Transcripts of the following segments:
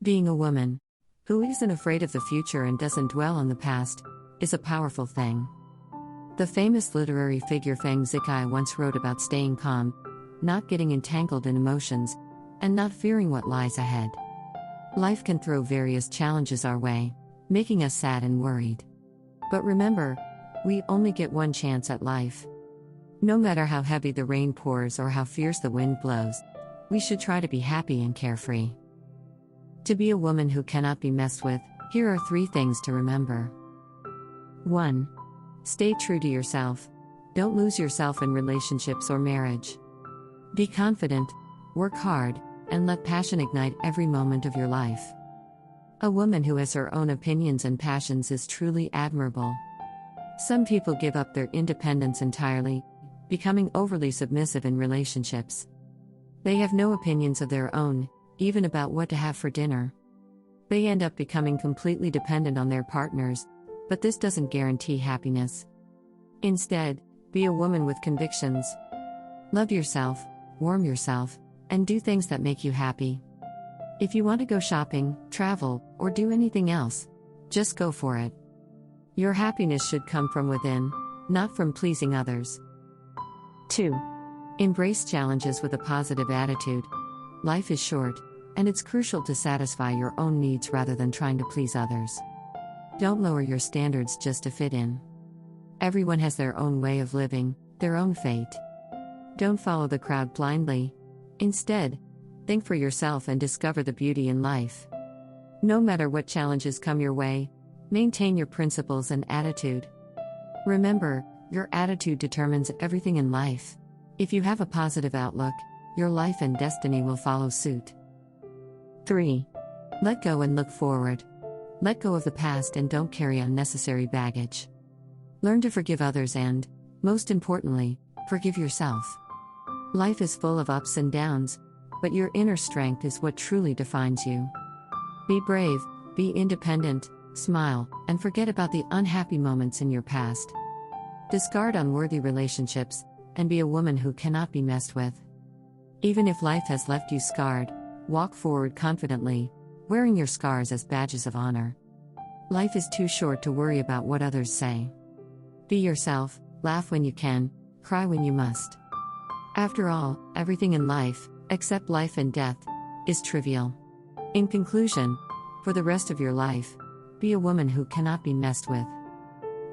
Being a woman who isn't afraid of the future and doesn't dwell on the past is a powerful thing. The famous literary figure Feng Zikai once wrote about staying calm, not getting entangled in emotions, and not fearing what lies ahead. Life can throw various challenges our way, making us sad and worried. But remember, we only get one chance at life. No matter how heavy the rain pours or how fierce the wind blows, we should try to be happy and carefree. To be a woman who cannot be messed with, here are 3 things to remember. 1. Stay true to yourself. Don't lose yourself in relationships or marriage. Be confident, work hard, and let passion ignite every moment of your life. A woman who has her own opinions and passions is truly admirable. Some people give up their independence entirely, becoming overly submissive in relationships. They have no opinions of their own, even about what to have for dinner. They end up becoming completely dependent on their partners, but this doesn't guarantee happiness. Instead, be a woman with convictions. Love yourself, warm yourself, and do things that make you happy. If you want to go shopping, travel, or do anything else, just go for it. Your happiness should come from within, not from pleasing others. 2. Embrace challenges with a positive attitude. Life is short, and it's crucial to satisfy your own needs rather than trying to please others. Don't lower your standards just to fit in. Everyone has their own way of living, their own fate. Don't follow the crowd blindly. Instead, think for yourself and discover the beauty in life. No matter what challenges come your way, maintain your principles and attitude. Remember, your attitude determines everything in life. If you have a positive outlook, your life and destiny will follow suit. 3. Let go and look forward. Let go of the past and don't carry unnecessary baggage. Learn to forgive others and, most importantly, forgive yourself. Life is full of ups and downs, but your inner strength is what truly defines you. Be brave, be independent, smile, and forget about the unhappy moments in your past. Discard unworthy relationships, and be a woman who cannot be messed with. Even if life has left you scarred, walk forward confidently, wearing your scars as badges of honor. Life is too short to worry about what others say. Be yourself, laugh when you can, cry when you must. After all, everything in life, except life and death, is trivial. In conclusion, for the rest of your life, be a woman who cannot be messed with.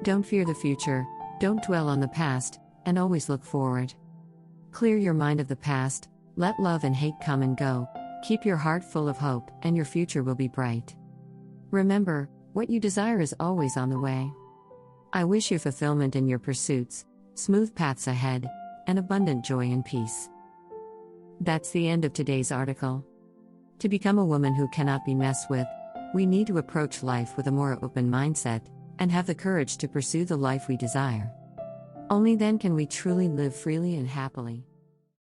Don't fear the future, don't dwell on the past, and always look forward. Clear your mind of the past, let love and hate come and go, keep your heart full of hope, and your future will be bright. Remember, what you desire is always on the way. I wish you fulfillment in your pursuits, smooth paths ahead, and abundant joy and peace. That's the end of today's article. To become a woman who cannot be messed with, we need to approach life with a more open mindset, and have the courage to pursue the life we desire. Only then can we truly live freely and happily.